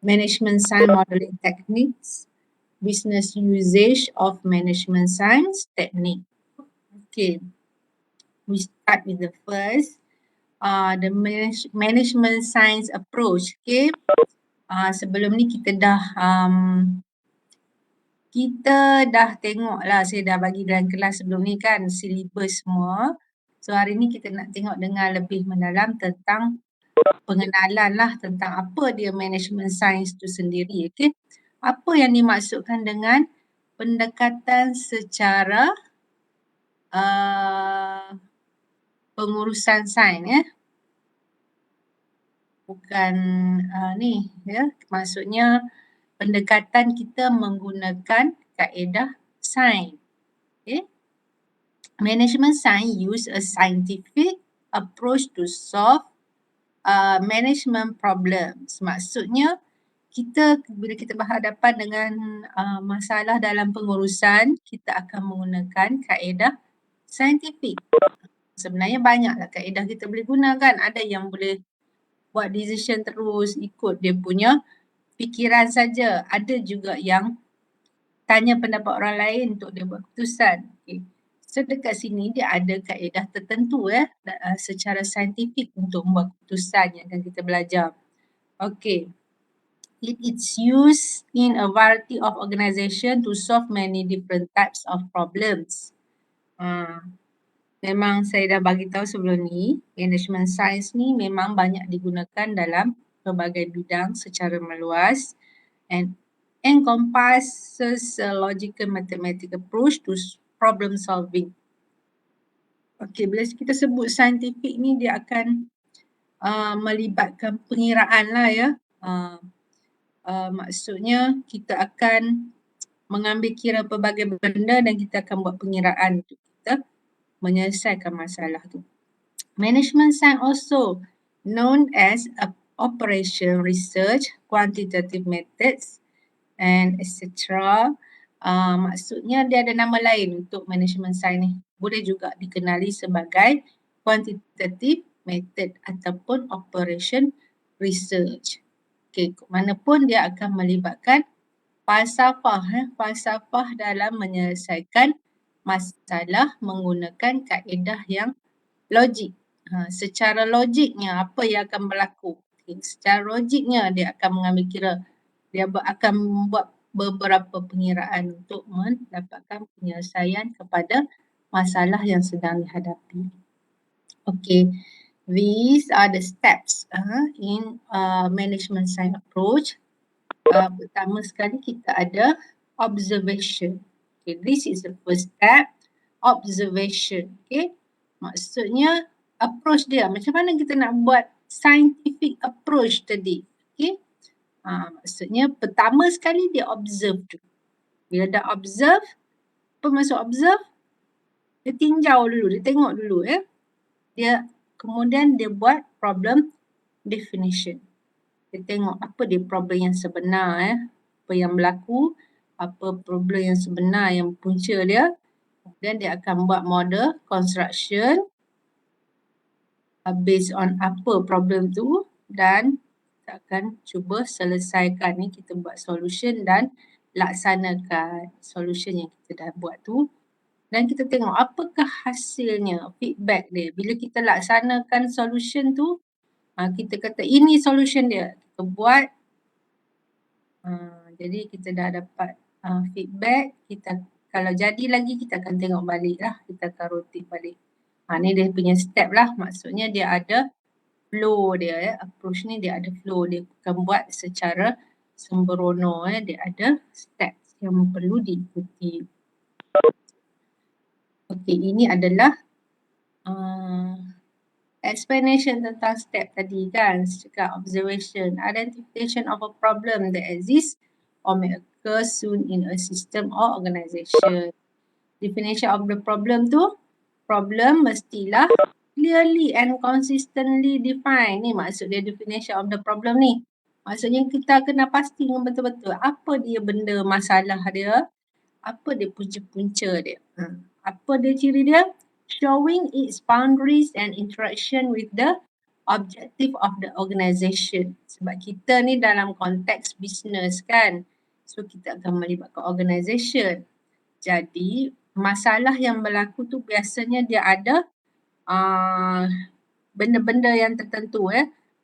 management science modeling techniques, business usage of management science technique. Okay, we start with the first, the management science approach. Okay, sebelum ni kita dah tengok lah, saya dah bagi dalam kelas sebelum ni kan, syllabus semua. So hari ni kita nak tengok dengan lebih mendalam tentang pengenalan lah tentang apa dia management science tu sendiri. Okay, apa yang dimaksudkan dengan pendekatan secara pengurusan sains ya. Bukan ni ya, maksudnya pendekatan kita menggunakan kaedah sains. Okay. Management science use a scientific approach to solve management problems. Maksudnya bila kita berhadapan dengan masalah dalam pengurusan, kita akan menggunakan kaedah saintifik. Sebenarnya banyaklah kaedah kita boleh gunakan. Ada yang boleh buat decision terus ikut dia punya fikiran saja. Ada juga yang tanya pendapat orang lain untuk dia buat keputusan. Okay. So dekat sini dia ada kaedah tertentu secara saintifik untuk membuat keputusan yang akan kita belajar. Okay. It is used in a variety of organisation to solve many different types of problems. Memang saya dah bagi tahu sebelum ni, management science ni memang banyak digunakan dalam pelbagai bidang secara meluas and encompasses a logical mathematical approach to problem solving. Okay, bila kita sebut scientific ni dia akan melibatkan pengiraan lah ya. Maksudnya kita akan mengambil kira pelbagai benda dan kita akan buat pengiraan untuk kita menyelesaikan masalah tu. Management science also known as operation research, quantitative methods and etc. Maksudnya dia ada nama lain untuk management science ni. Boleh juga dikenali sebagai quantitative method ataupun operation research. Okay, mana pun dia akan melibatkan falsafah dalam menyelesaikan masalah menggunakan kaedah yang logik. Secara logiknya apa yang akan berlaku? Okay, secara logiknya dia akan mengambil kira, dia akan membuat beberapa pengiraan untuk mendapatkan penyelesaian kepada masalah yang sedang dihadapi. Okay, these are the steps in management science approach. Pertama sekali kita ada observation. Okay, this is the first step, observation. Okay, maksudnya approach dia, macam mana kita nak buat scientific approach tadi. Okay, maksudnya pertama sekali dia observe tu. Bila dah observe, apa maksud observe? Dia tinjau dulu, dia tengok dulu ya. Kemudian dia buat problem definition. Dia tengok apa dia problem yang sebenar apa yang berlaku, apa problem yang sebenar yang punca dia. Kemudian dia akan buat model construction based on apa problem tu dan kita akan cuba selesaikan ni, kita buat solution dan laksanakan solution yang kita dah buat tu. Dan kita tengok apakah hasilnya, feedback dia. Bila kita laksanakan solution tu, kita kata ini solution dia. Kita buat, jadi kita dah dapat feedback. Kalau jadi lagi kita akan tengok balik lah. Kita akan rotate balik. Ni dia punya step lah. Maksudnya dia ada flow dia approach ni dia ada flow. Dia bukan buat secara sembrono dia ada steps yang perlu diikuti. Okay, ini adalah explanation tentang step tadi kan. Cakap observation, identification of a problem that exists or may occur soon in a system or organisation. Definition of the problem tu, problem mestilah clearly and consistently defined. Ni maksud dia definition of the problem ni. Maksudnya kita kena pasti betul-betul apa dia benda masalah dia, apa dia punca-punca dia. Apa dia ciri dia? Showing its boundaries and interaction with the objective of the organisation. Sebab kita ni dalam konteks business kan. So kita akan melibatkan organisation. Jadi masalah yang berlaku tu biasanya dia ada benda-benda yang tertentu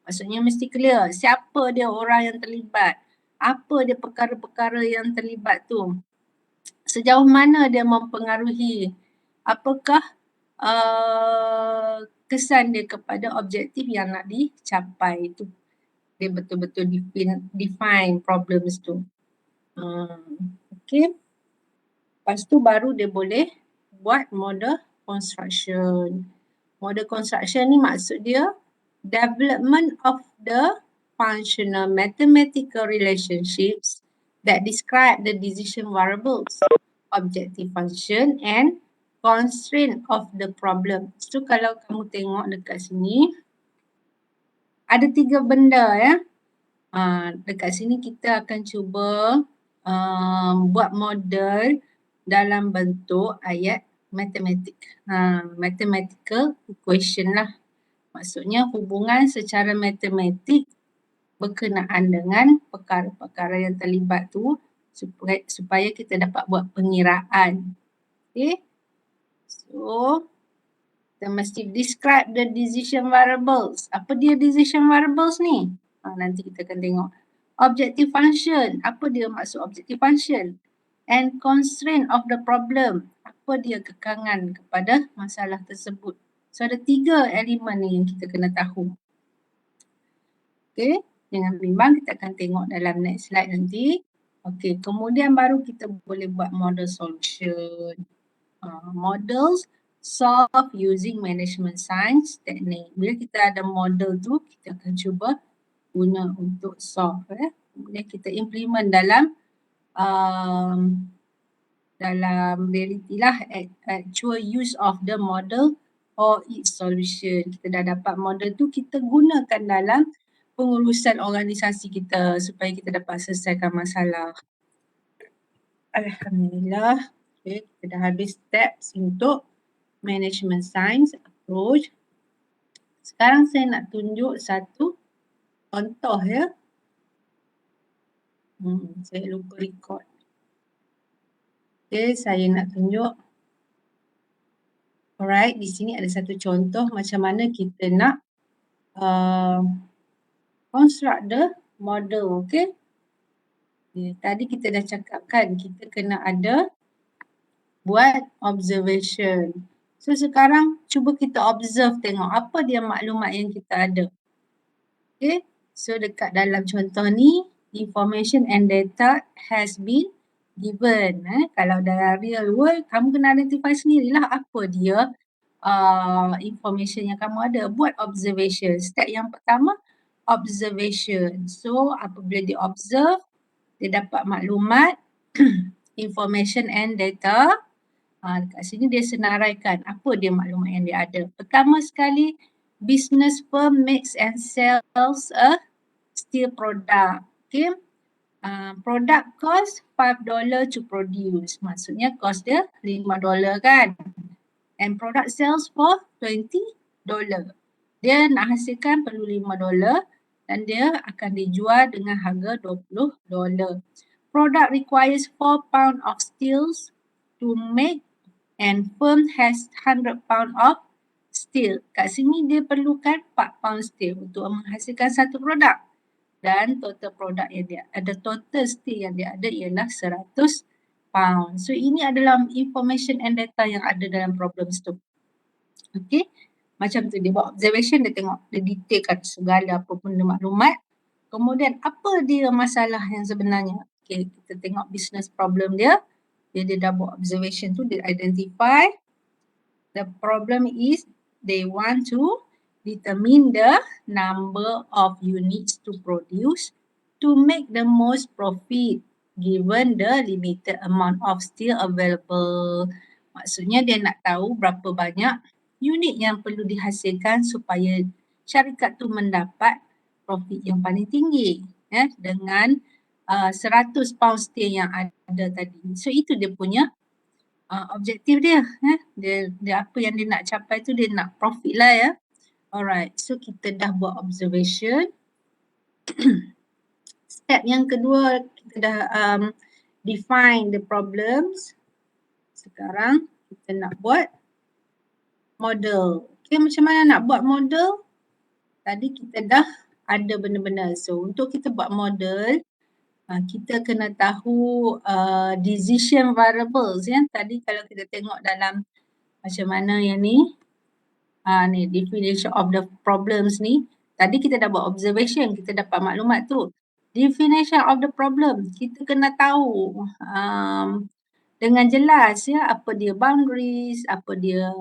Maksudnya mesti clear siapa dia orang yang terlibat. Apa dia perkara-perkara yang terlibat tu. Sejauh mana dia mempengaruhi. Apakah kesan dia kepada objektif yang nak dicapai tu. Dia betul-betul define problems tu. Okay. Lepas tu baru dia boleh buat model construction. Model construction ni maksud dia development of the functional mathematical relationships that describe the decision variables, objective function and constraint of the problem. So kalau kamu tengok dekat sini, ada 3 benda dekat sini kita akan cuba buat model dalam bentuk ayat matematik. Mathematical equation lah. Maksudnya hubungan secara matematik berkenaan dengan perkara-perkara yang terlibat tu supaya kita dapat buat pengiraan. Okay. So, kita mesti describe the decision variables. Apa dia decision variables ni? Nanti kita akan tengok. Objective function. Apa dia maksud objective function? And constraint of the problem. Apa dia kekangan kepada masalah tersebut. So ada 3 elemen ni yang kita kena tahu. Okay. Jangan bimbang, kita akan tengok dalam next slide nanti. Okay. Kemudian baru kita boleh buat model solution. Models solve using management science technique. Bila kita ada model tu, kita akan cuba guna untuk solve. Kemudian kita implement dalam reality lah, actual use of the model or its solution. Kita dah dapat model tu, kita gunakan dalam pengurusan organisasi kita supaya kita dapat selesaikan masalah. Alhamdulillah. Okay, kita dah habis steps untuk management science approach. Sekarang saya nak tunjuk satu contoh ya. Saya lupa record. Okay, saya nak tunjuk. Alright, di sini ada satu contoh macam mana kita nak construct the model, okay. Tadi kita dah cakapkan kita kena ada buat observation. So sekarang cuba kita observe tengok apa dia maklumat yang kita ada. Okay, so dekat dalam contoh ni, information and data has been given. Kalau dalam real world, kamu kena identify sendirilah apa dia information yang kamu ada. Buat observation. Step yang pertama, observation. So apabila dia observe, dia dapat maklumat, information and data. Dekat sini dia senaraikan apa dia maklumat yang dia ada. Pertama sekali, business firm makes and sells a steel product. Okay. Product cost $5 to produce. Maksudnya cost dia $5 kan. And product sells for $20. Dia nak hasilkan perlu $5 dan dia akan dijual dengan harga $20. Product requires 4 pound of steel to make and firm has 100 pound of steel. Kat sini dia perlukan 4 pound steel untuk menghasilkan satu produk. Dan total produk yang dia ada, total steel yang dia ada ialah 100 pound. So ini adalah information and data yang ada dalam problem tu. Okay. Macam tu dia buat observation, dia tengok, dia detailkan segala apa pun maklumat. Kemudian apa dia masalah yang sebenarnya. Okay, kita tengok business problem dia. Dia dah buat observation tu, dia identify. The problem is they want to determine the number of units to produce to make the most profit given the limited amount of steel available. Maksudnya dia nak tahu berapa banyak unit yang perlu dihasilkan supaya syarikat tu mendapat profit yang paling tinggi dengan 100 pound steel yang ada tadi. So itu dia punya objektif dia. Dia apa yang dia nak capai tu, dia nak profit lah ya. Alright, so kita dah buat observation. Step yang kedua, kita dah define the problems. Sekarang kita nak buat model. Okay, macam mana nak buat model? Tadi kita dah ada benda-benda. So, untuk kita buat model, kita kena tahu decision variables ya. Tadi kalau kita tengok dalam macam mana yang ni, ni definition of the problems ni. Tadi kita dah buat observation, kita dapat maklumat tu. Definition of the problem, kita kena tahu dengan jelas ya apa dia boundaries, apa dia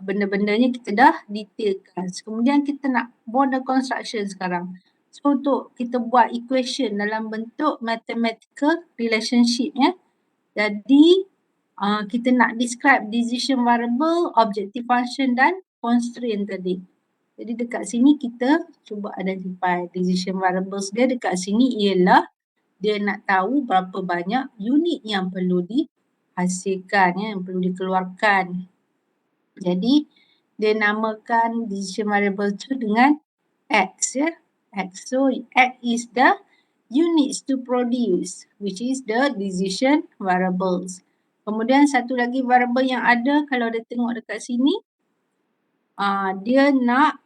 benda-bendanya kita dah detailkan. Kemudian kita nak model construction sekarang. So untuk kita buat equation dalam bentuk mathematical relationship ya. Jadi kita nak describe decision variable, objective function dan constraint tadi. Jadi dekat sini kita cuba identify decision variables dia dekat sini ialah dia nak tahu berapa banyak unit yang perlu dihasilkan ya, yang perlu dikeluarkan. Jadi dia namakan decision variable tu dengan X ya. X. So X is the units to produce, which is the decision variables. Kemudian satu lagi variable yang ada kalau dia tengok dekat sini, dia nak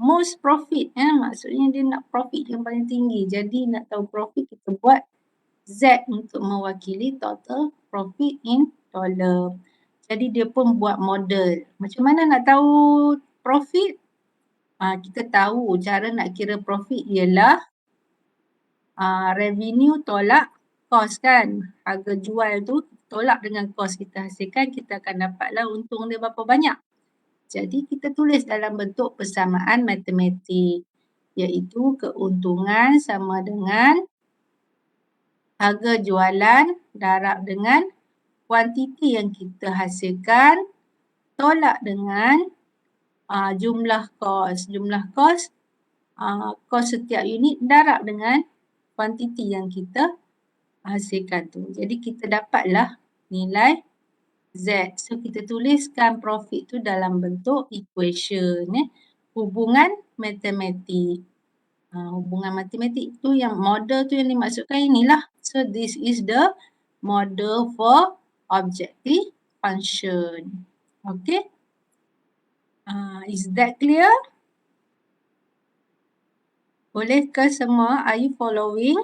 most profit ya. Maksudnya dia nak profit yang paling tinggi. Jadi nak tahu profit kita buat Z untuk mewakili total profit in dollar. Jadi dia pun buat model. Macam mana nak tahu profit? Kita tahu cara nak kira profit ialah revenue tolak cost kan. Harga jual tu tolak dengan cost kita hasilkan, kita akan dapatlah untung dia berapa banyak. Jadi kita tulis dalam bentuk persamaan matematik, iaitu keuntungan sama dengan harga jualan darab dengan kuantiti yang kita hasilkan tolak dengan jumlah kos. Jumlah kos, kos setiap unit darab dengan kuantiti yang kita hasilkan tu. Jadi kita dapatlah nilai Z. So kita tuliskan profit tu dalam bentuk equation hubungan matematik. Hubungan matematik tu yang model tu yang dimaksudkan inilah. So this is the model for objective function. Okay. Is that clear? Boleh ke semua? Are you following?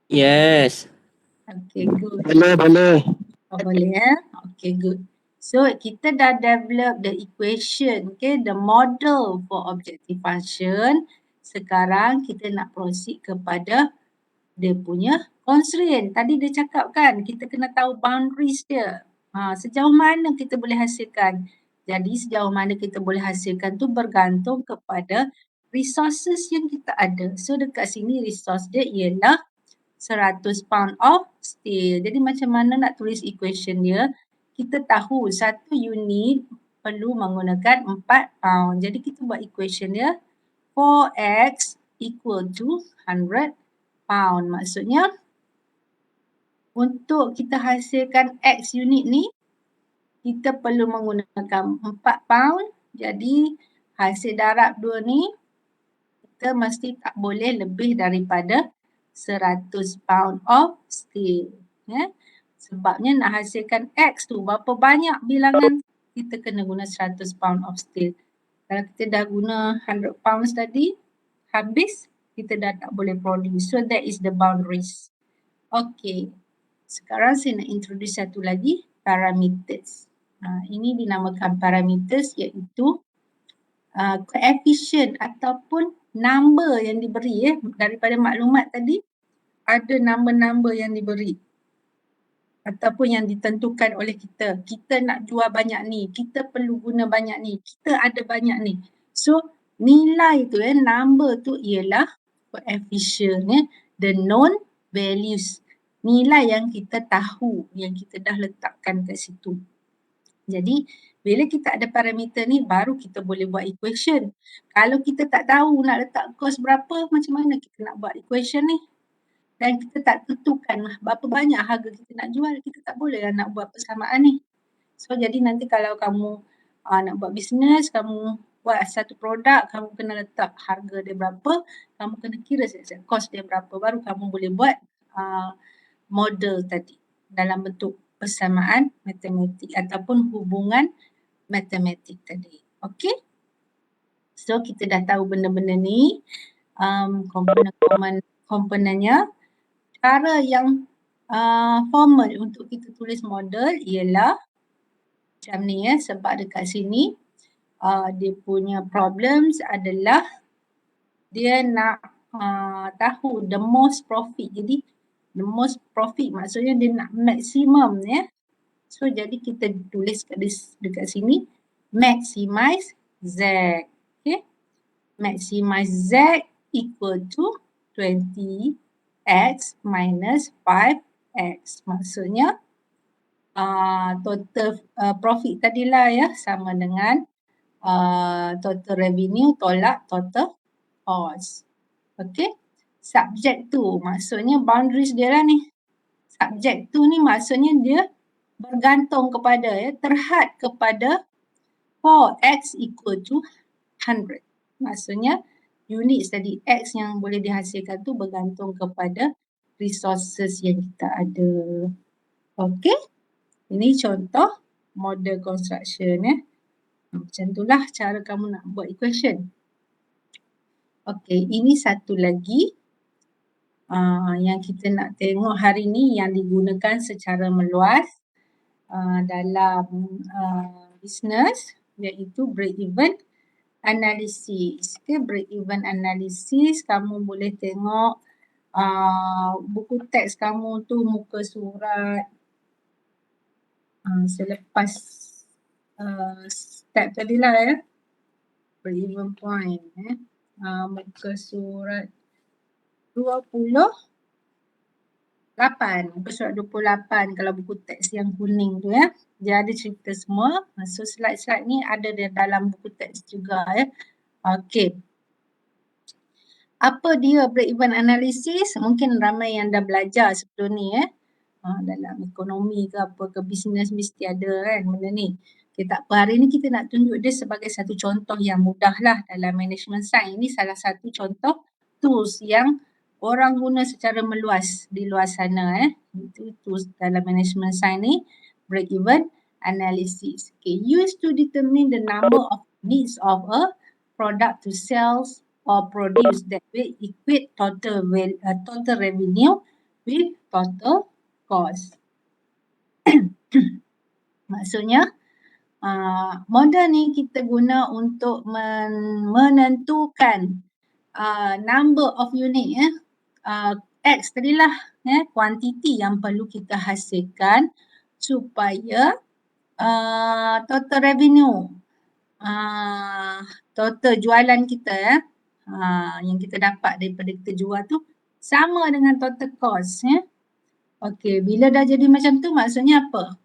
Yes. Okay, good. Boleh. Boleh ya? Okay, good. So kita dah develop the equation, okay, the model for objective function. Sekarang kita nak proceed kepada dia punya constraint. Tadi dia cakap kan, kita kena tahu boundaries dia. Sejauh mana kita boleh hasilkan. Jadi sejauh mana kita boleh hasilkan tu bergantung kepada resources yang kita ada. So dekat sini resource dia ialah 100 pound of steel. Jadi macam mana nak tulis equation dia? Kita tahu satu unit perlu menggunakan 4 pound. Jadi kita buat equation dia 4x equal to 100 pound. Maksudnya untuk kita hasilkan X unit ni, kita perlu menggunakan 4 pound. Jadi hasil darab 2 ni, kita mesti tak boleh lebih daripada 100 pound of steel. Ya. Sebabnya nak hasilkan X tu, berapa banyak bilangan kita kena guna 100 pound of steel. Kalau kita dah guna 100 pounds tadi, habis kita dah tak boleh produce. So that is the boundaries. Okay. Sekarang saya nak introduce satu lagi, parameters. Ini dinamakan parameters iaitu coefficient ataupun number yang diberi daripada maklumat tadi, ada number-number yang diberi ataupun yang ditentukan oleh kita. Kita nak jual banyak ni, kita perlu guna banyak ni, kita ada banyak ni. So nilai tu number tu ialah coefficient the known values. Nilai yang kita tahu, yang kita dah letakkan kat situ. Jadi bila kita ada parameter ni baru kita boleh buat equation. Kalau kita tak tahu nak letak cost berapa, macam mana kita nak buat equation ni? Dan kita tak tentukan berapa banyak harga kita nak jual, kita tak boleh lah nak buat persamaan ni. So jadi nanti kalau kamu nak buat bisnes, kamu buat satu produk, kamu kena letak harga dia berapa, kamu kena kira siap-siap kos dia berapa, baru kamu boleh buat model tadi dalam bentuk persamaan matematik ataupun hubungan matematik tadi. Okey? So kita dah tahu benda-benda ni, komponen-komponennya. Cara yang formal untuk kita tulis model ialah macam ni ya, sebab dekat sini dia punya problems adalah dia nak tahu the most profit. Jadi the most profit maksudnya dia nak maksimum ya. So jadi kita tulis dekat sini maximize Z. Okay. Maximize Z equal to 20x minus 5x. Maksudnya total profit tadilah ya sama dengan total revenue tolak total cost. Okay. Subject tu maksudnya boundaries dia lah ni. Subject tu ni maksudnya dia bergantung kepada terhad kepada 4x equal to 100. Maksudnya units tadi X yang boleh dihasilkan tu bergantung kepada resources yang kita ada. Okey. Ini contoh model construction ya. Macam itulah cara kamu nak buat equation. Okey, ini satu lagi yang kita nak tengok hari ni yang digunakan secara meluas dalam business, iaitu break-even analysis. Okay, break-even analysis kamu boleh tengok buku teks kamu tu muka surat selepas step tadi lah ya. Break-even point muka surat 28. Muka surat 28 kalau buku teks yang kuning tu ya. Dia ada cerita semua. So slide-slide ni ada di dalam buku teks juga ya. Okey. Apa dia break-even analysis? Mungkin ramai yang dah belajar sebelum ni ya. Dalam ekonomi ke apa ke bisnes mesti ada kan benda ni. Okay, tak apa. Hari ni kita nak tunjuk dia sebagai satu contoh yang mudah lah dalam management science. Ini salah satu contoh tools yang orang guna secara meluas di luar sana Itu tools dalam management science ni, break-even analysis. Okay, used to determine the number of needs of a product to sales or produce that will equate total revenue with total cost. Maksudnya model ni kita guna untuk menentukan number of unit X tadilah kuantiti yang perlu kita hasilkan supaya total revenue total jualan kita yang kita dapat daripada kita jual tu sama dengan total cost Okey, bila dah jadi macam tu maksudnya apa?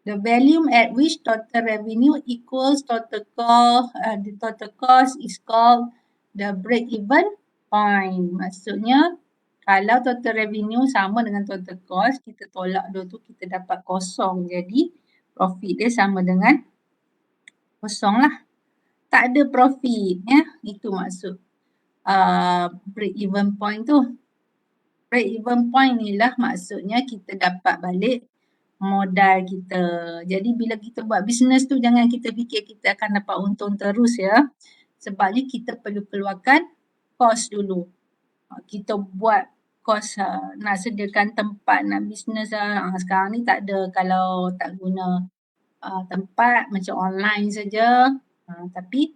The value at which total revenue equals total cost, the total cost is called the break-even point. Maksudnya kalau total revenue sama dengan total cost, kita tolak dua tu kita dapat kosong. Jadi profit dia sama dengan kosong lah. Tak ada profit Itu maksud break-even point tu. Break-even point ni lah maksudnya kita dapat balik modal kita. Jadi bila kita buat bisnes tu jangan kita fikir kita akan dapat untung terus ya. Sebabnya kita perlu keluarkan kos dulu. Kita buat kos nak sediakan tempat nak bisnes sekarang ni tak ada kalau tak guna tempat macam online saja. Tapi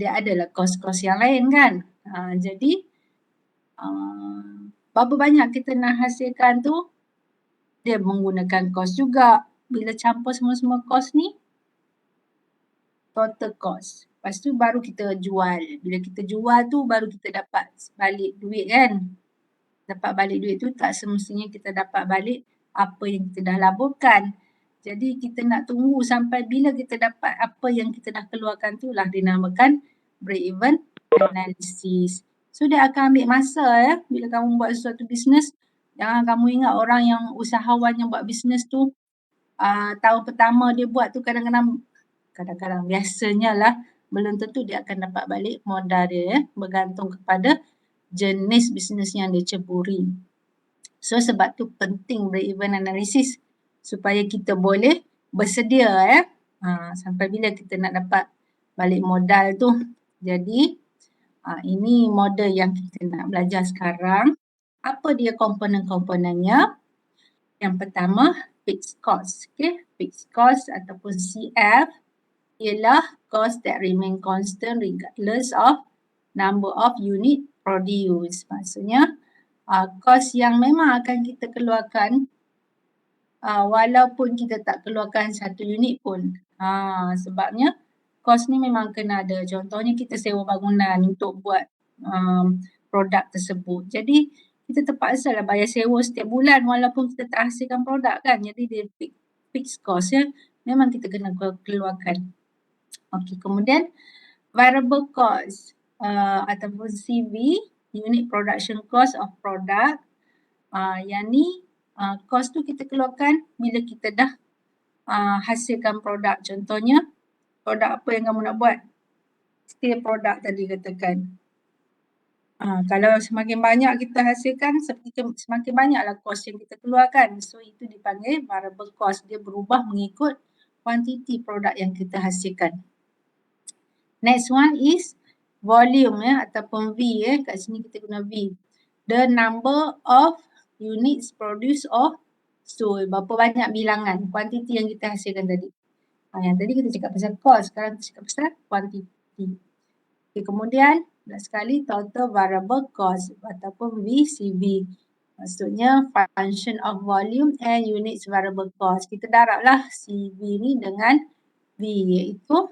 dia adalah kos-kos yang lain kan. Jadi berapa banyak kita nak hasilkan tu dia menggunakan kos juga. Bila campur semua-semua kos ni total cost. Lepas tu baru kita jual. Bila kita jual tu baru kita dapat balik duit kan. Dapat balik duit tu tak semestinya kita dapat balik apa yang kita dah laburkan. Jadi kita nak tunggu sampai bila kita dapat apa yang kita dah keluarkan tu lah dinamakan break-even analysis. So dia akan ambil masa bila kamu buat sesuatu bisnes. Jangan kamu ingat orang yang usahawan yang buat bisnes tu tahun pertama dia buat tu kadang-kadang Kadang-kadang biasanya lah belum tentu dia akan dapat balik modal dia bergantung kepada jenis bisnes yang dia ceburi. So sebab tu penting break-even analysis supaya kita boleh bersedia sampai bila kita nak dapat balik modal tu. Jadi ini model yang kita nak belajar sekarang. Apa dia komponen-komponennya? Yang pertama, fixed cost. Okay? Fixed cost ataupun CF ialah cost that remain constant regardless of number of unit produced. Maksudnya, cost yang memang akan kita keluarkan walaupun kita tak keluarkan satu unit pun. Sebabnya, cost ni memang kena ada. Contohnya kita sewa bangunan untuk buat produk tersebut. Jadi, kita terpaksa lah bayar sewa setiap bulan walaupun kita tak hasilkan produk kan. Jadi, dia fixed cost ya. Memang kita kena keluarkan. Okey, kemudian variable cost ataupun CV, unit production cost of product. Yang ni cost tu kita keluarkan bila kita dah hasilkan produk. Contohnya, produk apa yang kamu nak buat? Steel produk tadi katakan. Kalau semakin banyak kita hasilkan, semakin banyaklah cost yang kita keluarkan. So, itu dipanggil variable cost. Dia berubah mengikut kuantiti produk yang kita hasilkan. Next one is volume ataupun V kat sini kita guna V. The number of units produced or sold. Berapa banyak bilangan, kuantiti yang kita hasilkan tadi. Yang tadi kita cakap pasal cost, sekarang kita cakap pasal kuantiti. Okay, kemudian last sekali total variable cost ataupun VCV. Maksudnya function of volume and units variable cost. Kita darablah CV ni dengan V, iaitu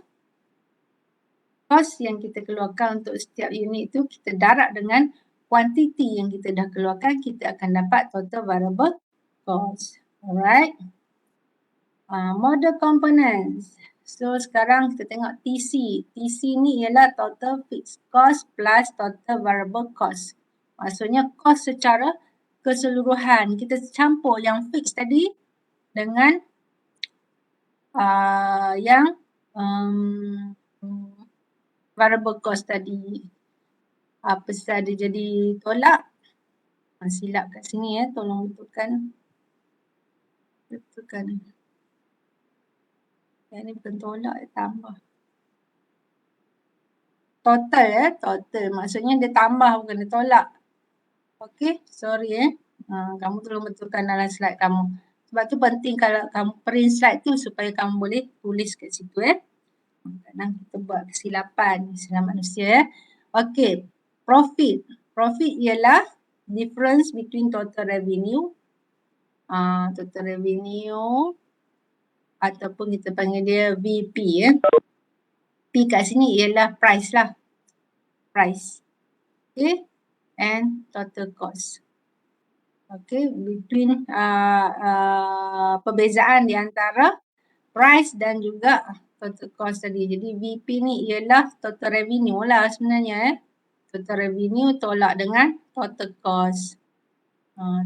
cost yang kita keluarkan untuk setiap unit tu kita darab dengan kuantiti yang kita dah keluarkan, kita akan dapat total variable cost. Alright. Model components. So sekarang kita tengok TC. TC ni ialah total fixed cost plus total variable cost. Maksudnya cost secara keseluruhan. Kita campur yang fixed tadi dengan yang variable cost tadi. Apa saja dia jadi tolak. Silap kat sini tolong betulkan. Yang ni bukan tolak, tambah. Total total. Maksudnya dia tambah bukan dia tolak. Okey, sorry kamu tolong betulkan dalam slide kamu. Sebab tu penting kalau kamu print slide tu supaya kamu boleh tulis kat situ Kadang kita buat kesilapan manusia Okey, profit. Profit ialah difference between total revenue. Total revenue ataupun kita panggil dia VP P kat sini ialah price lah. Price. Okay. And total cost. Okay. Between perbezaan di antara price dan juga total cost tadi. Jadi VP ni ialah total revenue lah sebenarnya Total revenue tolak dengan total cost.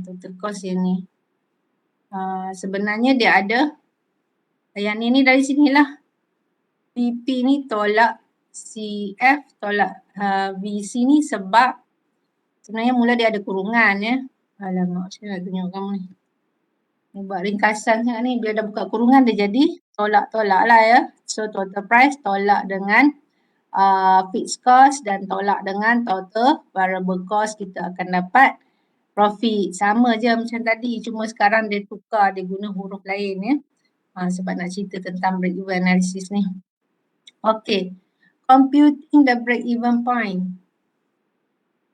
Total cost yang ni. Sebenarnya dia ada yang ni dari sinilah. VP ni tolak CF tolak VC ni sebab sebenarnya mula dia ada kurungan Alamak, saya nak tunjuk kamu ni. Ni buat ringkasan sangat ni. Bila dah buka kurungan dia jadi tolak-tolak lah So total price tolak dengan fixed cost dan tolak dengan total variable cost, kita akan dapat profit. Sama je macam tadi, cuma sekarang dia tukar, dia guna huruf lain sebab nak cerita tentang break-even analysis ni. Okay, computing the break-even point.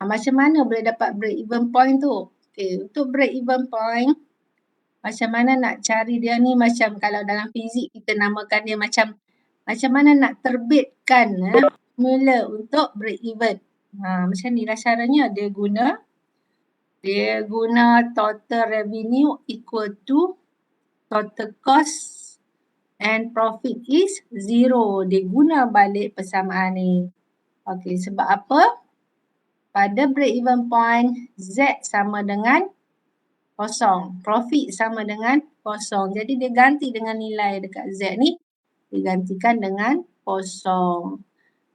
Macam mana boleh dapat break-even point tu? Okay, untuk break-even point, macam mana nak cari dia ni, macam kalau dalam fizik kita namakan dia macam mana nak terbitkan formula untuk break-even. Macam ni lah caranya, dia guna total revenue equal to total cost and profit is 0. Dia guna balik persamaan ni. Okey, sebab apa? Pada break-even point, Z sama dengan kosong. Profit sama dengan kosong. Jadi dia ganti dengan nilai dekat Z ni digantikan dengan kosong.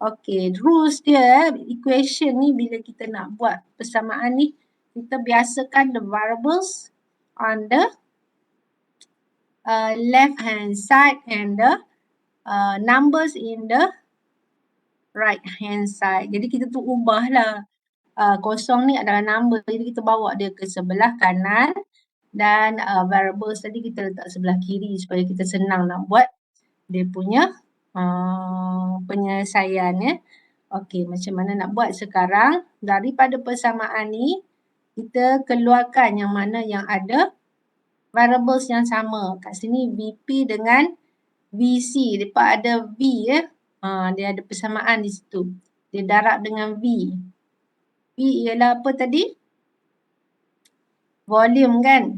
Okey, rules dia, equation ni bila kita nak buat persamaan ni, kita biasakan the variables on the left hand side and the numbers in the right hand side. Jadi kita tu ubahlah kosong ni adalah number, jadi kita bawa dia ke sebelah kanan dan variables tadi kita letak sebelah kiri supaya kita senang nak buat dia punya penyelesaian ya. Okey, macam mana nak buat sekarang? Daripada persamaan ni, kita keluarkan yang mana yang ada variables yang sama. Kat sini VP dengan VC. Lepas ada V ya. Dia ada persamaan di situ. Dia darab dengan V. V ialah apa tadi? Volume kan?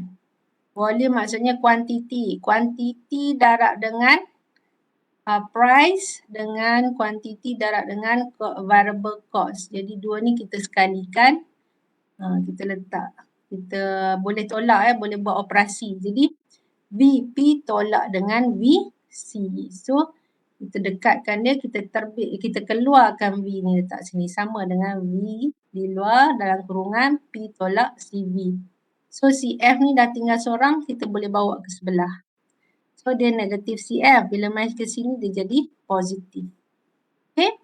Volume maksudnya kuantiti. Kuantiti darab dengan price dengan kuantiti darab dengan variable cost. Jadi dua ni kita sekalikan, kita letak. Kita boleh tolak boleh buat operasi. Jadi VP tolak dengan VC. So kita dekatkan dia, kita keluarkan V ni letak sini sama dengan V di luar dalam kurungan P tolak CV. So CF ni dah tinggal seorang, kita boleh bawa ke sebelah. So dia negatif CF, bila main ke sini dia jadi positif. Okay.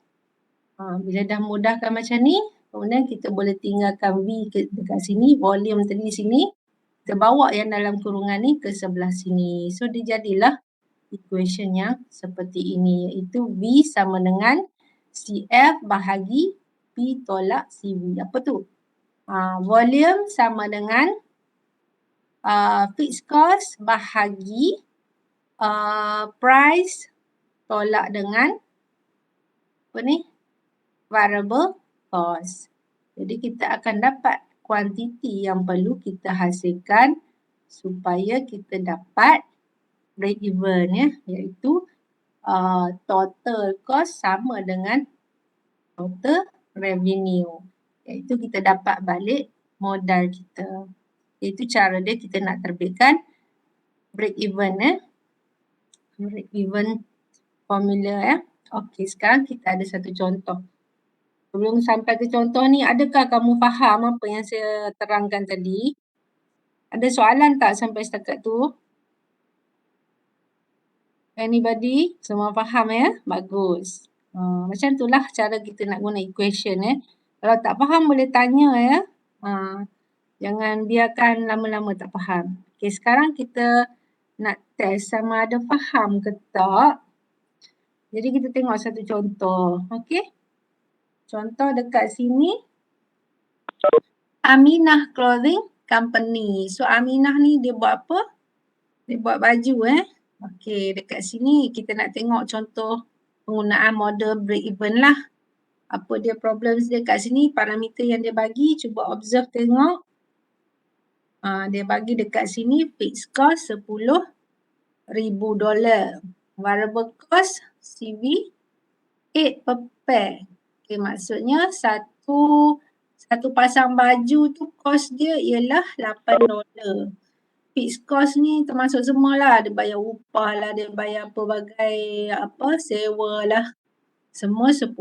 Bila dah mudahkan macam ni, kemudian kita boleh tinggalkan V dekat sini, volume tadi sini. Kita bawa yang dalam kurungan ni ke sebelah sini. So dia jadilah equation yang seperti ini, iaitu V sama dengan CF bahagi P tolak CV. Apa tu? Volume sama dengan fixed cost bahagi price tolak dengan apa ni? Variable cost. Jadi kita akan dapat kuantiti yang perlu kita hasilkan supaya kita dapat break even ya, iaitu total cost sama dengan total revenue. Iaitu kita dapat balik modal kita. Itu cara dia kita nak terbitkan break even break even formula Okey, sekarang kita ada satu contoh. Sebelum sampai ke contoh ni, adakah kamu faham apa yang saya terangkan tadi? Ada soalan tak sampai setakat tu? Anybody? Semua faham ya? Bagus. Macam itulah cara kita nak guna equation Kalau tak faham boleh tanya ya. Jangan biarkan lama-lama tak faham. Okey, sekarang kita nak test sama ada faham ke tak. Jadi kita tengok satu contoh. Okey. Contoh dekat sini. Aminah Clothing Company. So Aminah ni dia buat apa? Dia buat baju Okey, dekat sini kita nak tengok contoh penggunaan model break even lah. Apa dia problems dia kat sini, parameter yang dia bagi, cuba observe tengok. Dia bagi dekat sini fixed cost $10,000. Variable cost CV 8 per pair. Okay, maksudnya satu pasang baju tu cost dia ialah $8. Fixed cost ni termasuk semualah. Dia bayar upah lah, dia bayar pelbagai sewa lah. Semua $10,000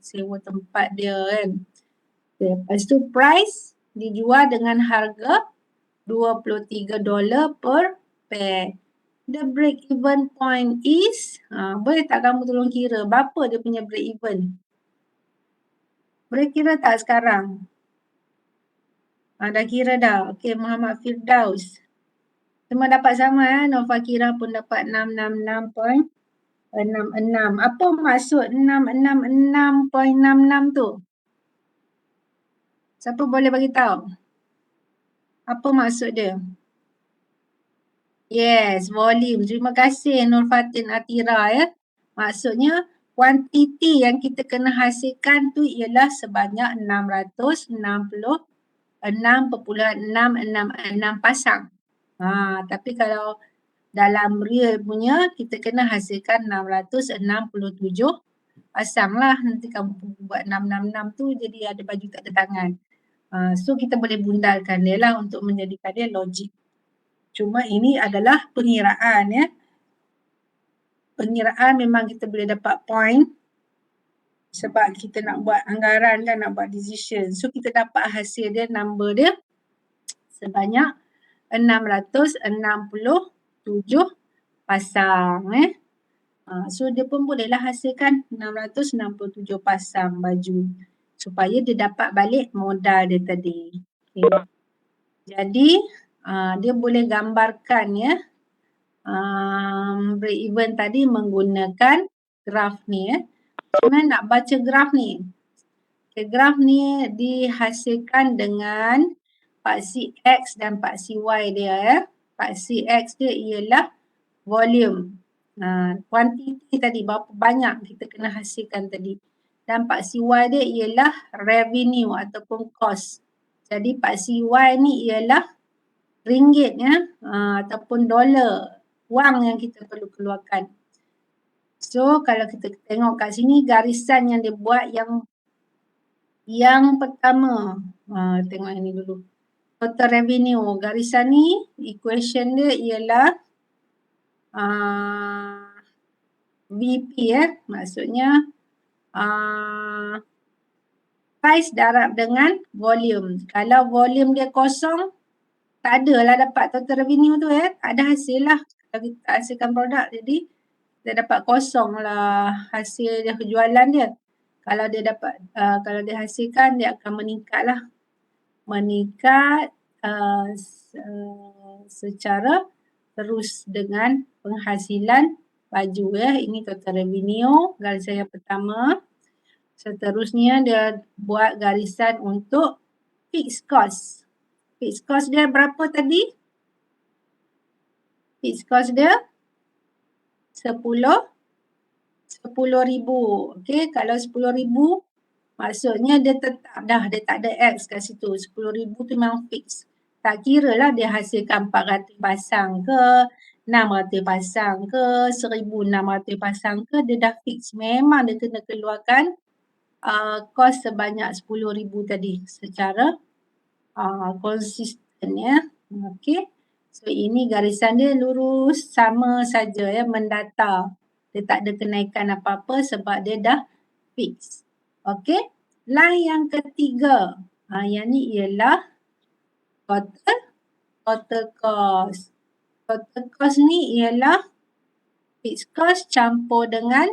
sewa tempat dia kan. Okay, lepas tu price dijual dengan harga $23 per pair. The break even point is, boleh tak kamu tolong kira berapa dia punya break even? Boleh kira tak sekarang? Dah kira dah. Okey, Muhammad Firdaus. Semua dapat sama Nova Kira pun dapat 666.66. Apa maksud 666.66 tu? Siapa boleh bagi tahu? Apa maksud dia? Yes, volume. Terima kasih Nur Fatin Atira Maksudnya kuantiti yang kita kena hasilkan tu ialah sebanyak 666.666 pasang. Tapi kalau dalam real punya kita kena hasilkan 667 pasang lah. Nanti kamu buat 666 tu jadi ada baju tak ada tangan. So kita boleh bundalkan dia lah untuk menjadikan dia logik. Cuma ini adalah pengiraan pengiraan memang kita boleh dapat point sebab kita nak buat anggaran kan, nak buat decision. So kita dapat hasil dia, number dia sebanyak 667 pasang. So dia pun bolehlah hasilkan 667 pasang baju supaya dia dapat balik modal dia tadi. Okay. Jadi dia boleh gambarkan ya break even tadi menggunakan graf ni ya. Macam mana nak baca graf ni? Okay, graf ni dihasilkan dengan paksi X dan paksi Y dia ya. Paksi X dia ialah volume. Kuantiti tadi berapa banyak kita kena hasilkan tadi. Dan paksi Y dia ialah revenue ataupun cost. Jadi paksi Y ni ialah ringgit ya ataupun dolar, wang yang kita perlu keluarkan. So kalau kita tengok kat sini garisan yang dia buat yang pertama, tengok yang ni dulu. Total revenue, garisan ni equation dia ialah VP ya, maksudnya price darab dengan volume. Kalau volume dia kosong, tak adalah dapat total revenue tu ya, tak ada hasil lah. Kalau kita hasilkan produk, jadi kita dapat kosong lah hasil dia, penjualan dia. Kalau dia dapat, kalau dia hasilkan, dia akan meningkat lah. Meningkat secara terus dengan penghasilan baju ya. Ini total revenue, garisan yang pertama. Seterusnya dia buat garisan untuk fixed cost. Fixed cost dia berapa tadi? Fixed cost dia 10,000. Okay, kalau 10,000 maksudnya dia tetap dah, dia tak ada X kat situ. 10,000 tu memang fix. Tak kira lah dia hasilkan 400 pasang ke, 600 pasang ke, 1,600 pasang ke, dia dah fix. Memang dia kena keluarkan kos sebanyak 10,000 tadi secara konsisten ya. Okay. So ini garisan dia lurus sama saja ya, mendatar. Dia tak ada kenaikan apa-apa sebab dia dah fix. Okay. Line yang ketiga. Yang ni ialah total cost. Total cost ni ialah fixed cost campur dengan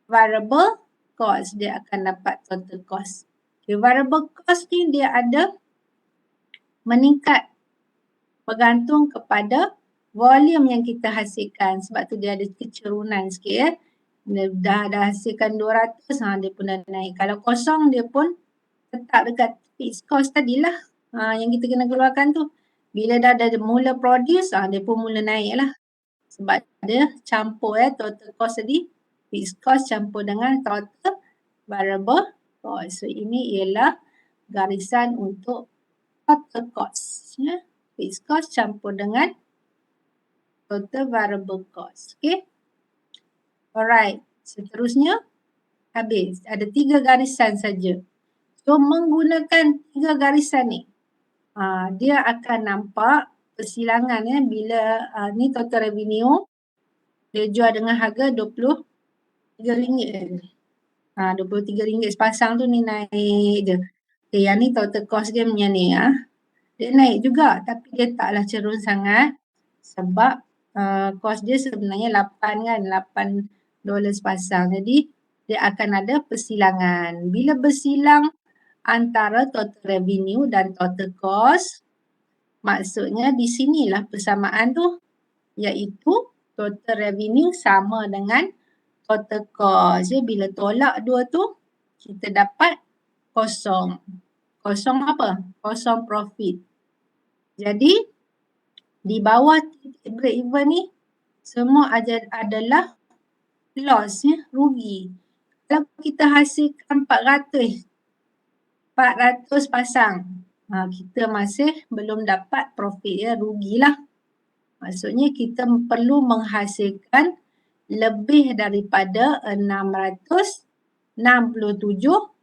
variable cost. Dia akan dapat total cost. Okay, variable cost ni dia ada meningkat bergantung kepada volume yang kita hasilkan. Sebab tu dia ada kecerunan sikit ya. Dia dah hasilkan 200, dia pun dah naik. Kalau kosong dia pun tetap dekat fixed cost tadilah yang kita kena keluarkan tu. Bila dah ada mula produce, dia pun mula naik lah. Sebab dia campur ya, total cost tadi. Fixed cost campur dengan total variable cost. So ini ialah garisan untuk total cost. Ya. Fixed cost campur dengan total variable cost. Okay. Alright. Seterusnya habis. Ada 3 garisan saja. So menggunakan 3 garisan ni, dia akan nampak persilangan ya bila ni total revenue. Dia jual dengan harga RM23. RM23 sepasang tu ni naik je. Okay, yang ni total cost dia punya ni ya. Dia naik juga tapi dia taklah cerun sangat sebab cost dia sebenarnya 8 kan, $8 sepasang. Jadi dia akan ada persilangan. Bila bersilang antara total revenue dan total cost, maksudnya di sinilah persamaan tu, iaitu total revenue sama dengan total cost. Bila tolak dua tu, kita dapat kosong. Kosong apa? Kosong profit. Jadi di bawah titik break even ni semua adalah loss ya, rugi. Kalau kita hasilkan 400 pasang, kita masih belum dapat profit ya, rugilah. Maksudnya kita perlu menghasilkan lebih daripada 667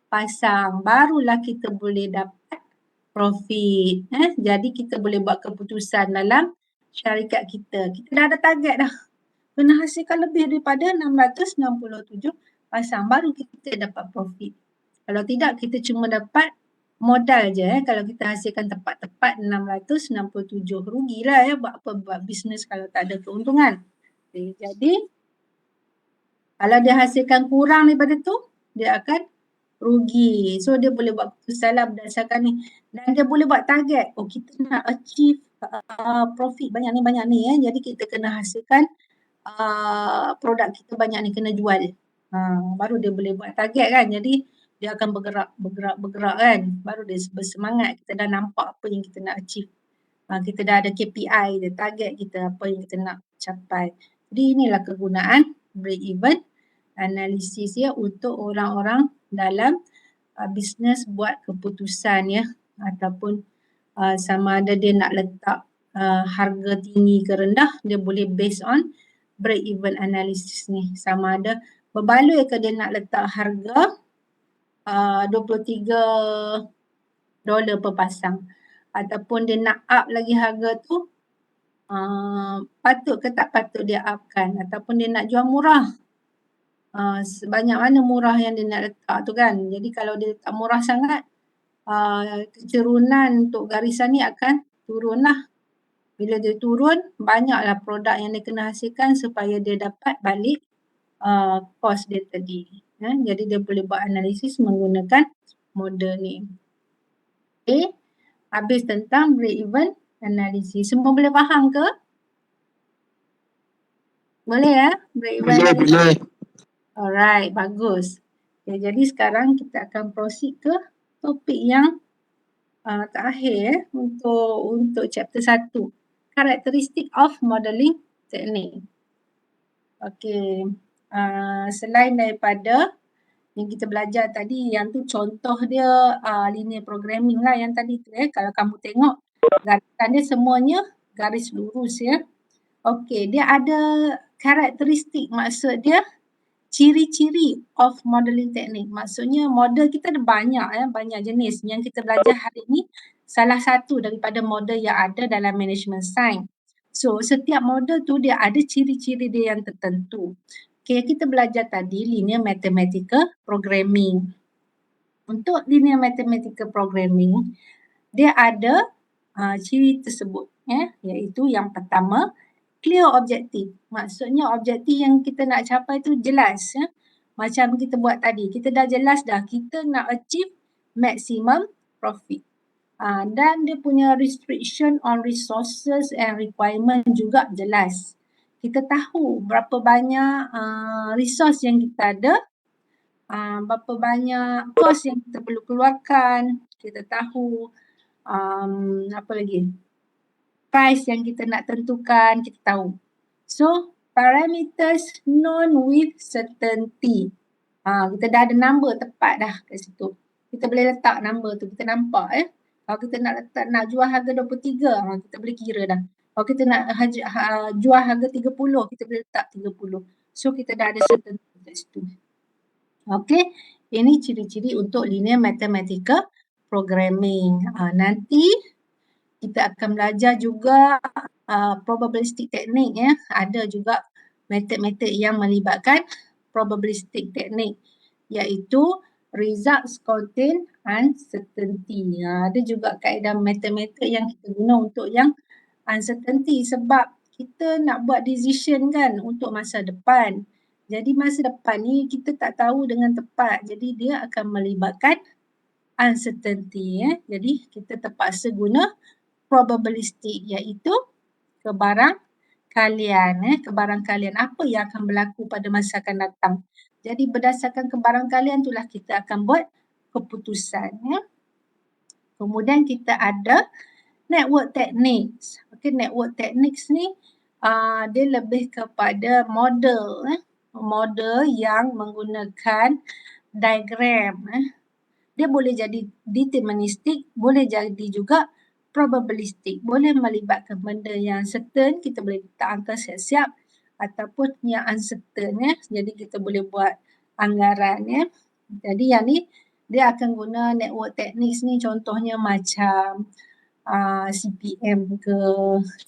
pasang, barulah kita boleh dapat profit. Jadi kita boleh buat keputusan dalam syarikat kita. Kita dah ada target dah. kena hasilkan lebih daripada 667 pasang baru kita dapat profit. Kalau tidak kita cuma dapat modal je kalau kita hasilkan tepat-tepat 667, rugilah buat apa buat bisnes kalau tak ada keuntungan. Okay, jadi kalau dia hasilkan kurang daripada tu, dia akan rugi. So dia boleh buat keputusan lah berdasarkan ni. Dan dia boleh buat target. Oh kita nak achieve profit banyak ni. Jadi kita kena hasilkan produk kita banyak ni, kena jual. Baru dia boleh buat target kan. Jadi dia akan bergerak kan. Baru dia bersemangat. Kita dah nampak apa yang kita nak achieve. Kita dah ada KPI dia, target kita apa yang kita nak capai. Jadi inilah kegunaan break-even analisis ya untuk orang-orang dalam bisnes buat keputusan ya, ataupun sama ada dia nak letak harga tinggi ke rendah, dia boleh based on break-even analysis ni. Sama ada berbaloi ke dia nak letak harga $23 per pasang, ataupun dia nak up lagi harga tu, patut ke tak patut dia upkan, ataupun dia nak jual murah. Sebanyak mana murah yang dia nak letak tu kan. Jadi kalau dia letak murah sangat, kecerunan untuk garisan ni akan turun lah. Bila dia turun, banyaklah produk yang dia kena hasilkan supaya dia dapat balik kos dia tadi. Jadi dia boleh buat analisis menggunakan model ni. Okay, habis tentang break-even analysis. Semua boleh faham ke? Boleh ya? Break-even analysis? Boleh. Alright, bagus. Okay, jadi sekarang kita akan proceed ke topik yang terakhir untuk chapter 1. Characteristic of modelling technique. Okay, selain daripada yang kita belajar tadi, yang tu contoh dia linear programming lah yang tadi tu Kalau kamu tengok garisan dia semuanya garis lurus ya. Okay, dia ada karakteristik, maksud dia ciri-ciri of modelling technique. Maksudnya model kita ada banyak jenis. Yang kita belajar hari ini salah satu daripada model yang ada dalam management science. So setiap model tu dia ada ciri-ciri dia yang tertentu. Okay, kita belajar tadi linear mathematical programming. Untuk linear mathematical programming, dia ada ciri tersebut iaitu yang pertama, clear objective. Maksudnya objektif yang kita nak capai tu jelas ya. Macam kita buat tadi, kita dah jelas dah kita nak achieve maximum profit. Dan dia punya restriction on resources and requirement juga jelas. Kita tahu berapa banyak resource yang kita ada, berapa banyak cost yang kita perlu keluarkan, kita tahu apa lagi, price yang kita nak tentukan, kita tahu. So, parameters known with certainty. Kita dah ada number tepat dah kat situ. Kita boleh letak number tu, kita nampak Kalau kita nak jual harga 23, kita boleh kira dah. Kalau kita nak jual harga 30, kita boleh letak 30. So, kita dah ada certainty kat situ. Okay, ini ciri-ciri untuk linear mathematical programming. Nanti kita akan belajar juga probabilistic technique Ada juga metod-metod yang melibatkan probabilistic technique, iaitu results contain uncertainty. Ada juga kaedah metod-metod yang kita guna untuk yang uncertainty, sebab kita nak buat decision kan untuk masa depan. Jadi masa depan ni kita tak tahu dengan tepat. Jadi dia akan melibatkan uncertainty Jadi kita terpaksa guna probabilistik, iaitu kebarangkalian apa yang akan berlaku pada masa akan datang. Jadi berdasarkan kebarangkalian itulah kita akan buat keputusan Kemudian kita ada network techniques. Okay, network techniques ni dia lebih kepada model model yang menggunakan diagram Dia boleh jadi deterministik, boleh jadi juga probabilistik. Boleh melibatkan benda yang certain, kita boleh letak angka siap-siap, ataupun yang uncertain Jadi kita boleh buat anggaran Jadi yang ni dia akan guna network techniques ni, contohnya macam CPM ke,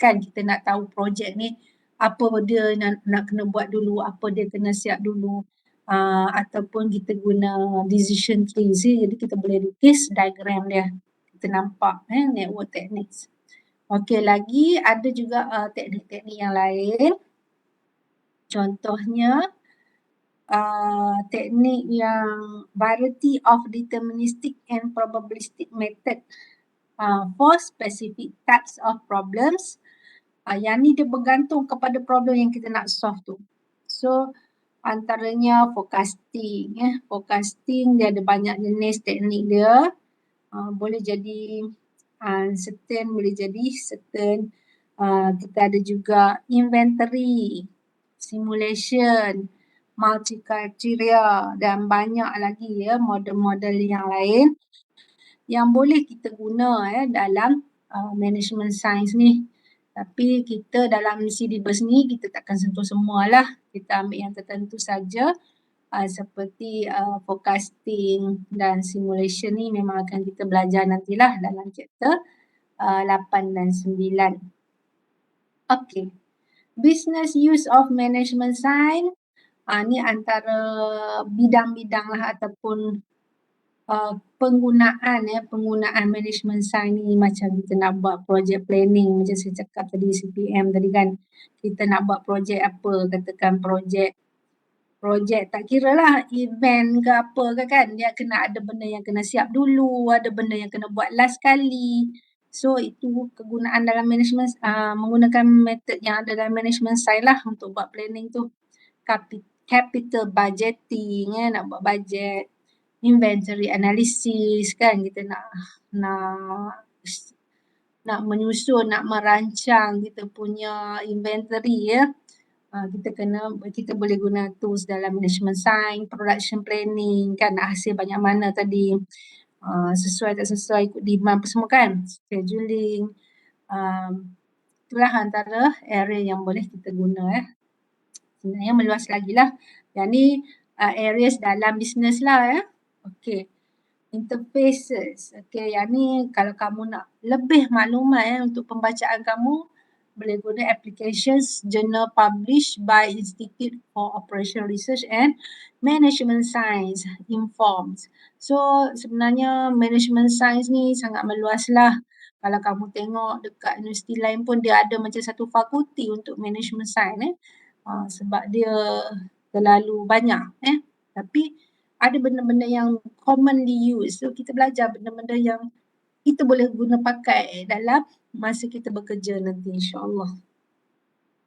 kan kita nak tahu projek ni apa dia nak kena buat dulu, apa dia kena siap dulu. Ataupun kita guna decision trees, jadi kita boleh lukis diagram dia. Kita nampak network techniques. Okey, lagi ada juga teknik-teknik yang lain. Contohnya teknik yang variety of deterministic and probabilistic method for specific types of problems. Yang ni dia bergantung kepada problem yang kita nak solve tu. So antaranya forecasting. Forecasting dia ada banyak jenis teknik dia. Boleh jadi certain, boleh jadi certain. Kita ada juga inventory, simulation, multi-criteria dan banyak lagi model-model yang lain yang boleh kita guna dalam management science ni. Tapi kita dalam syllabus ni kita takkan sentuh semualah. Kita ambil yang tertentu saja seperti forecasting dan simulation ni memang akan kita belajar nantilah dalam chapter 8 dan 9. Okay. Business use of management science. Ni antara bidang-bidang lah ataupun penggunaan management science ni macam kita nak buat project planning macam saya cakap tadi CPM tadi kan. Kita nak buat projek apa, katakan projek tak kira lah event ke apa ke kan, dia kena ada benda yang kena siap dulu, ada benda yang kena buat last kali. So itu kegunaan dalam management, menggunakan method yang ada dalam management science lah untuk buat planning tu. Capital budgeting, nak buat budget, inventory analysis kan, kita nak menyusun, nak merancang kita punya inventory kita boleh guna tools dalam management science, production planning kan, nak hasil banyak mana tadi, sesuai tak sesuai ikut demand apa semua kan, scheduling, itulah antara area yang boleh kita guna Sebenarnya meluas lagi lah. Yang ni areas dalam business lah Okay. Interfaces. Okay, yang ni kalau kamu nak lebih maklumat untuk pembacaan kamu, boleh guna applications journal published by Institute for Operational Research and Management Science, INFORMS. So sebenarnya management science ni sangat meluas lah. Kalau kamu tengok dekat universiti lain pun dia ada macam satu fakulti untuk management science sebab dia terlalu banyak Tapi ada benda-benda yang commonly used. So kita belajar benda-benda yang kita boleh guna pakai dalam masa kita bekerja nanti insya-Allah.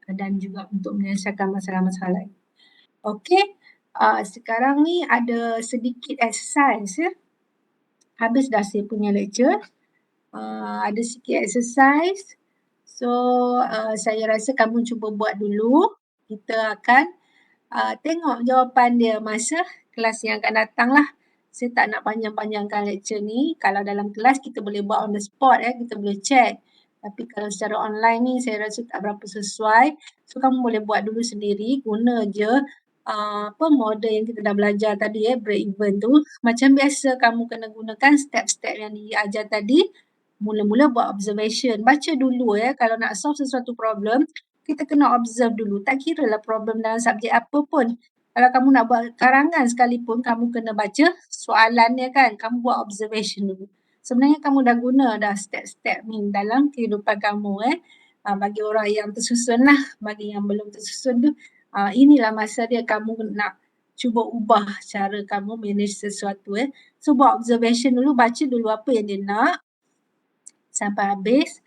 Dan juga untuk menyelesaikan masalah-masalah lain. Okey, sekarang ni ada sedikit exercise Habis dah saya punya lecture. Ada sikit exercise. So saya rasa kamu cuba buat dulu. Kita akan tengok jawapan dia masa kelas yang akan datang lah. Saya tak nak panjang-panjangkan lecture ni. Kalau dalam kelas kita boleh buat on the spot kita boleh check. Tapi kalau secara online ni saya rasa tak berapa sesuai. So kamu boleh buat dulu sendiri. Guna je model yang kita dah belajar tadi break even tu. Macam biasa kamu kena gunakan step-step yang diajar tadi. Mula-mula buat observation. Baca dulu kalau nak solve sesuatu problem, kita kena observe dulu. Tak kira lah problem dalam subjek apa pun. Kalau kamu nak buat karangan sekalipun, kamu kena baca soalannya kan. Kamu buat observation dulu. Sebenarnya kamu dah guna dah step-step ni dalam kehidupan kamu bagi orang yang tersusun lah. Bagi yang belum tersusun tu, inilah masa dia kamu nak cuba ubah cara kamu manage sesuatu So buat observation dulu, baca dulu apa yang dia nak sampai habis.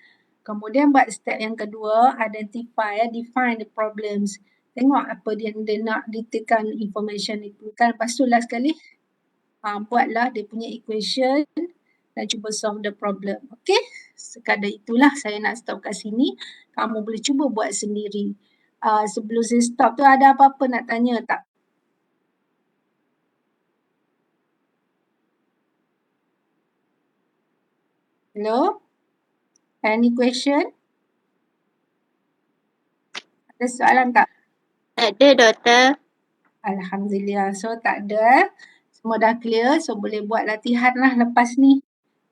Kemudian buat step yang kedua, identify, define the problems. Tengok apa dia nak detailkan information itu kan. Lepas tu last sekali, buatlah dia punya equation dan cuba solve the problem. Okay? Sekadar itulah saya nak stop kat sini. Kamu boleh cuba buat sendiri. Sebelum saya stop tu ada apa-apa nak tanya tak? Hello? Any question? Ada soalan tak? Ada, Doktor. Alhamdulillah. So tak ada. Semua dah clear. So boleh buat latihan lah lepas ni.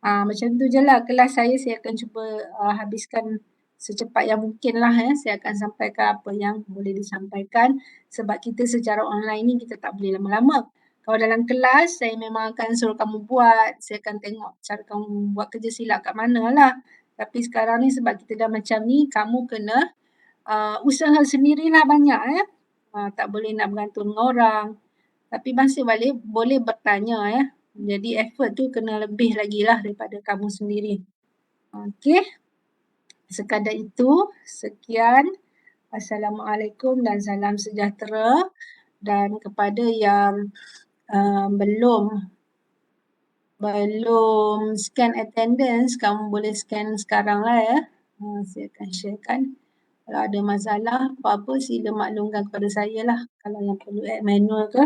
Macam tu je lah kelas saya akan cuba habiskan secepat yang mungkin lah ya. Saya akan sampaikan apa yang boleh disampaikan sebab kita secara online ni kita tak boleh lama-lama. Kalau dalam kelas, saya memang akan suruh kamu buat, saya akan tengok cara kamu buat kerja silap kat mana lah. Tapi sekarang ni sebab kita dah macam ni, kamu kena usaha sendirilah banyak ya. Tak boleh nak bergantung dengan orang. Tapi masih boleh bertanya ya. Jadi effort tu kena lebih lagi lah daripada kamu sendiri. Okey. Sekadar itu, sekian. Assalamualaikum dan salam sejahtera. Dan kepada yang belum scan attendance, kamu boleh scan sekarang lah ya. Saya akan sharekan. Kalau ada masalah apa-apa sila maklumkan kepada saya lah. Kalau yang perlu add manual ke